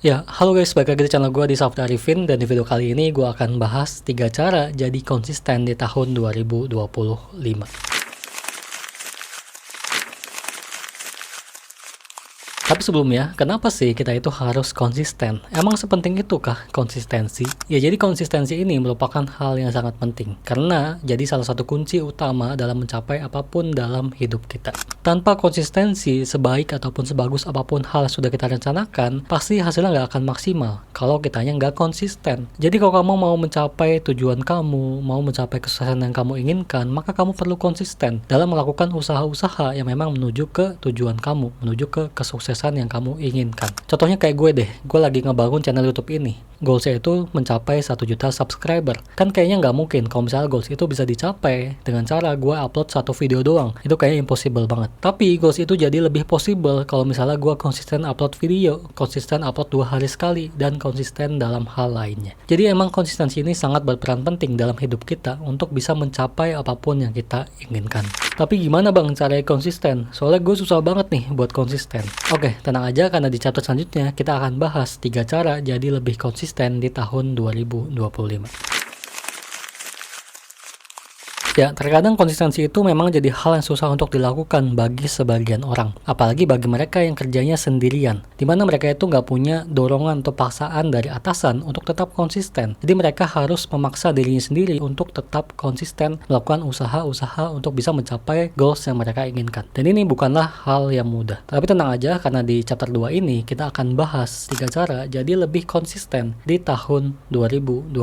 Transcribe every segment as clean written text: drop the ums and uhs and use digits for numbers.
Ya, halo guys, balik lagi di channel gue di Safda Arifin, dan di video kali ini gue akan bahas 3 cara jadi konsisten di tahun 2025. Tapi sebelumnya, kenapa sih kita itu harus konsisten? Emang sepenting itu kah konsistensi? Ya, jadi konsistensi ini merupakan hal yang sangat penting. Karena jadi salah satu kunci utama dalam mencapai apapun dalam hidup kita. Tanpa konsistensi, sebaik ataupun sebagus apapun hal yang sudah kita rencanakan, pasti hasilnya nggak akan maksimal kalau kitanya nggak konsisten. Jadi kalau kamu mau mencapai tujuan kamu, mau mencapai kesuksesan yang kamu inginkan, maka kamu perlu konsisten dalam melakukan usaha-usaha yang memang menuju ke tujuan kamu, menuju ke kesuksesan yang kamu inginkan. Contohnya kayak gue deh, gue lagi ngebangun channel YouTube ini. Goalsnya itu mencapai 1 juta subscriber. Kan kayaknya nggak mungkin kalau misalnya goals itu bisa dicapai dengan cara gue upload 1 video doang. Itu kayaknya impossible banget. Tapi goals itu jadi lebih possible kalau misalnya gue konsisten upload video, konsisten upload 2 hari sekali, dan konsisten dalam hal lainnya. Jadi emang konsistensi ini sangat berperan penting dalam hidup kita untuk bisa mencapai apapun yang kita inginkan. Tapi gimana bang caranya konsisten? Soalnya gue susah banget nih buat konsisten. Oke, tenang aja karena di chapter selanjutnya kita akan bahas 3 cara jadi lebih konsisten di tahun 2025. Ya, terkadang konsistensi itu memang jadi hal yang susah untuk dilakukan bagi sebagian orang. Apalagi bagi mereka yang kerjanya sendirian. Dimana mereka itu nggak punya dorongan atau paksaan dari atasan untuk tetap konsisten. Jadi mereka harus memaksa dirinya sendiri untuk tetap konsisten melakukan usaha-usaha untuk bisa mencapai goals yang mereka inginkan. Dan ini bukanlah hal yang mudah. Tapi tenang aja karena di chapter 2 ini kita akan bahas 3 cara jadi lebih konsisten di tahun 2025.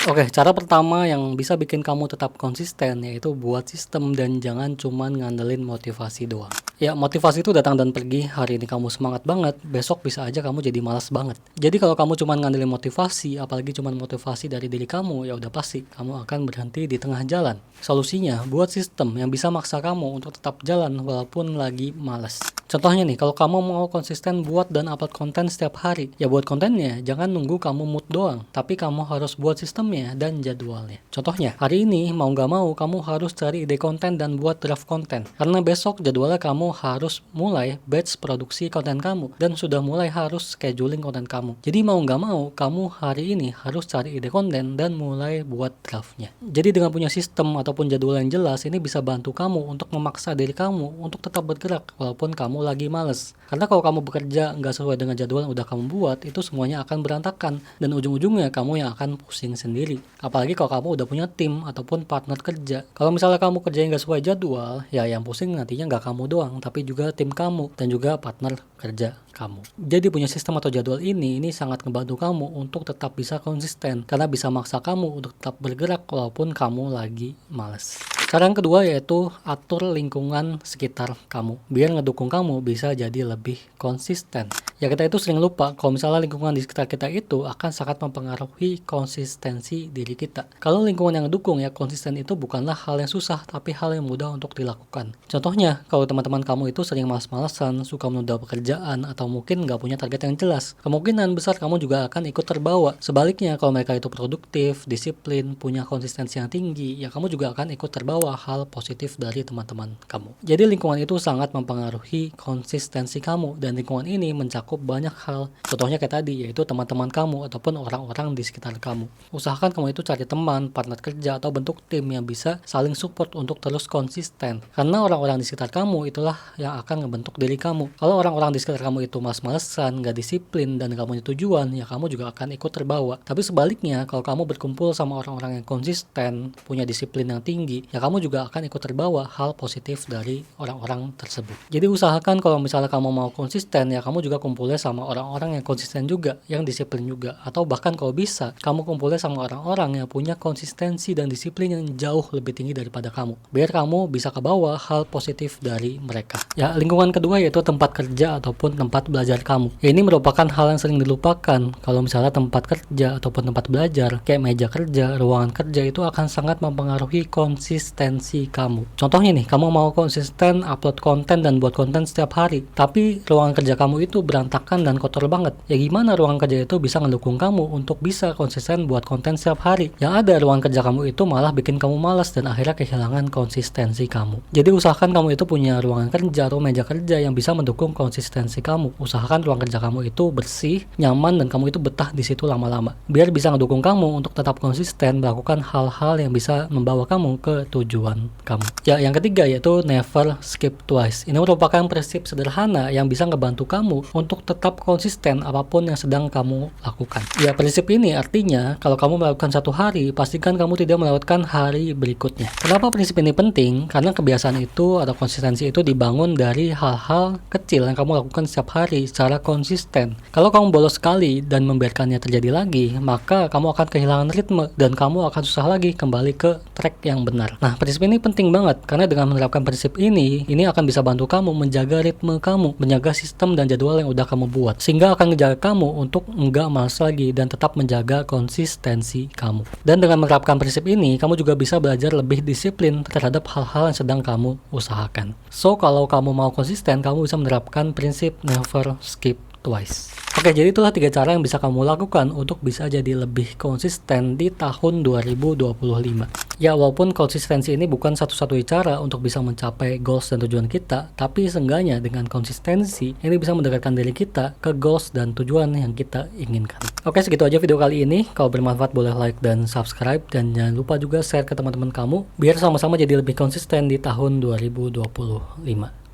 Oke, cara pertama yang bisa bikin kamu tetap konsisten yaitu buat sistem dan jangan cuman ngandelin motivasi doang. Ya, motivasi itu datang dan pergi. Hari ini kamu semangat banget, besok bisa aja kamu jadi malas banget. Jadi kalau kamu cuman ngandelin motivasi, apalagi cuman motivasi dari diri kamu, ya udah pasti kamu akan berhenti di tengah jalan. Solusinya, buat sistem yang bisa maksa kamu untuk tetap jalan walaupun lagi malas. Contohnya nih, kalau kamu mau konsisten buat dan upload konten setiap hari, ya buat kontennya, jangan nunggu kamu mood doang, tapi kamu harus buat sistemnya dan jadwalnya. Contohnya, hari ini mau nggak mau kamu harus cari ide konten dan buat draft konten. Karena besok jadwalnya kamu harus mulai batch produksi konten kamu dan sudah mulai harus scheduling konten kamu. Jadi mau nggak mau, kamu hari ini harus cari ide konten dan mulai buat draftnya. Jadi dengan punya sistem ataupun jadwal yang jelas, ini bisa bantu kamu untuk memaksa diri kamu untuk tetap bergerak walaupun kamu lagi males. Karena kalau kamu bekerja nggak sesuai dengan jadwal yang udah kamu buat, itu semuanya akan berantakan dan ujung-ujungnya kamu yang akan pusing sendiri. Apalagi kalau kamu udah punya tim ataupun partner kerja. Kalau misalnya kamu kerjanya nggak sesuai jadwal, ya yang pusing nantinya nggak kamu doang, tapi juga tim kamu dan juga partner kerja kamu. Jadi punya sistem atau jadwal ini sangat membantu kamu untuk tetap bisa konsisten karena bisa maksa kamu untuk tetap bergerak walaupun kamu lagi males. Cara yang kedua yaitu atur lingkungan sekitar kamu biar ngedukung kamu bisa jadi lebih konsisten. Ya, kita itu sering lupa kalau misalnya lingkungan di sekitar kita itu akan sangat mempengaruhi konsistensi diri kita. Kalau lingkungan yang ngedukung, ya konsisten itu bukanlah hal yang susah tapi hal yang mudah untuk dilakukan. Contohnya, kalau teman-teman kamu itu sering malas-malasan, suka menunda pekerjaan, atau mungkin nggak punya target yang jelas, kemungkinan besar kamu juga akan ikut terbawa. Sebaliknya, kalau mereka itu produktif, disiplin, punya konsistensi yang tinggi, ya kamu juga akan ikut terbawa hal positif dari teman-teman kamu. Jadi lingkungan itu sangat mempengaruhi konsistensi kamu, dan lingkungan ini mencakup banyak hal. Contohnya kayak tadi, yaitu teman-teman kamu ataupun orang-orang di sekitar kamu. Usahakan kamu itu cari teman, partner kerja, atau bentuk tim yang bisa saling support untuk terus konsisten. Karena orang-orang di sekitar kamu itulah yang akan ngebentuk diri kamu. Kalau orang-orang di sekitar kamu itu malas-malesan, gak disiplin, dan gak punya tujuan, ya kamu juga akan ikut terbawa. Tapi sebaliknya, kalau kamu berkumpul sama orang-orang yang konsisten, punya disiplin yang tinggi, ya kamu juga akan ikut terbawa hal positif dari orang-orang tersebut. Jadi usahakan kalau misalnya kamu mau konsisten, ya kamu juga kumpulnya sama orang-orang yang konsisten juga, yang disiplin juga. Atau bahkan kalau bisa, kamu kumpulnya sama orang-orang yang punya konsistensi dan disiplin yang jauh lebih tinggi daripada kamu. Biar kamu bisa kebawa hal positif dari mereka. Ya, lingkungan kedua yaitu tempat kerja ataupun tempat belajar kamu. Ya, ini merupakan hal yang sering dilupakan. Kalau misalnya tempat kerja ataupun tempat belajar, kayak meja kerja, ruangan kerja itu akan sangat mempengaruhi konsistensi kamu. Contohnya nih, kamu mau konsisten upload konten dan buat konten setiap hari, tapi ruangan kerja kamu itu berantakan berantakan dan kotor banget. Ya gimana ruangan kerja itu bisa ngedukung kamu untuk bisa konsisten buat konten setiap hari? Yang ada ruangan kerja kamu itu malah bikin kamu malas dan akhirnya kehilangan konsistensi kamu. Jadi usahakan kamu itu punya ruangan kerja atau meja kerja yang bisa mendukung konsistensi kamu. Usahakan ruang kerja kamu itu bersih, nyaman, dan kamu itu betah di situ lama-lama. Biar bisa ngedukung kamu untuk tetap konsisten melakukan hal-hal yang bisa membawa kamu ke tujuan kamu. Ya, yang ketiga yaitu never skip twice. Ini merupakan prinsip sederhana yang bisa ngebantu kamu untuk tetap konsisten apapun yang sedang kamu lakukan. Ya, prinsip ini artinya kalau kamu melakukan satu hari, pastikan kamu tidak melewatkan hari berikutnya. Kenapa prinsip ini penting? Karena kebiasaan itu atau konsistensi itu dibangun dari hal-hal kecil yang kamu lakukan setiap hari secara konsisten. Kalau kamu bolos sekali dan membiarkannya terjadi lagi, maka kamu akan kehilangan ritme dan kamu akan susah lagi kembali ke track yang benar. Nah, prinsip ini penting banget karena dengan menerapkan prinsip ini akan bisa bantu kamu menjaga ritme kamu, menjaga sistem dan jadwal yang udah kamu buat, sehingga akan menjaga kamu untuk enggak malas lagi dan tetap menjaga konsistensi kamu. Dan dengan menerapkan prinsip ini, kamu juga bisa belajar lebih disiplin terhadap hal-hal yang sedang kamu usahakan. So, kalau kamu mau konsisten, kamu bisa menerapkan prinsip never skip twice. Oke, jadi itulah 3 cara yang bisa kamu lakukan untuk bisa jadi lebih konsisten di tahun 2025. Ya, walaupun konsistensi ini bukan satu-satunya cara untuk bisa mencapai goals dan tujuan kita, tapi seenggaknya dengan konsistensi, ini bisa mendekatkan diri kita ke goals dan tujuan yang kita inginkan. Oke, segitu aja video kali ini. Kalau bermanfaat boleh like dan subscribe, dan jangan lupa juga share ke teman-teman kamu, biar sama-sama jadi lebih konsisten di tahun 2025.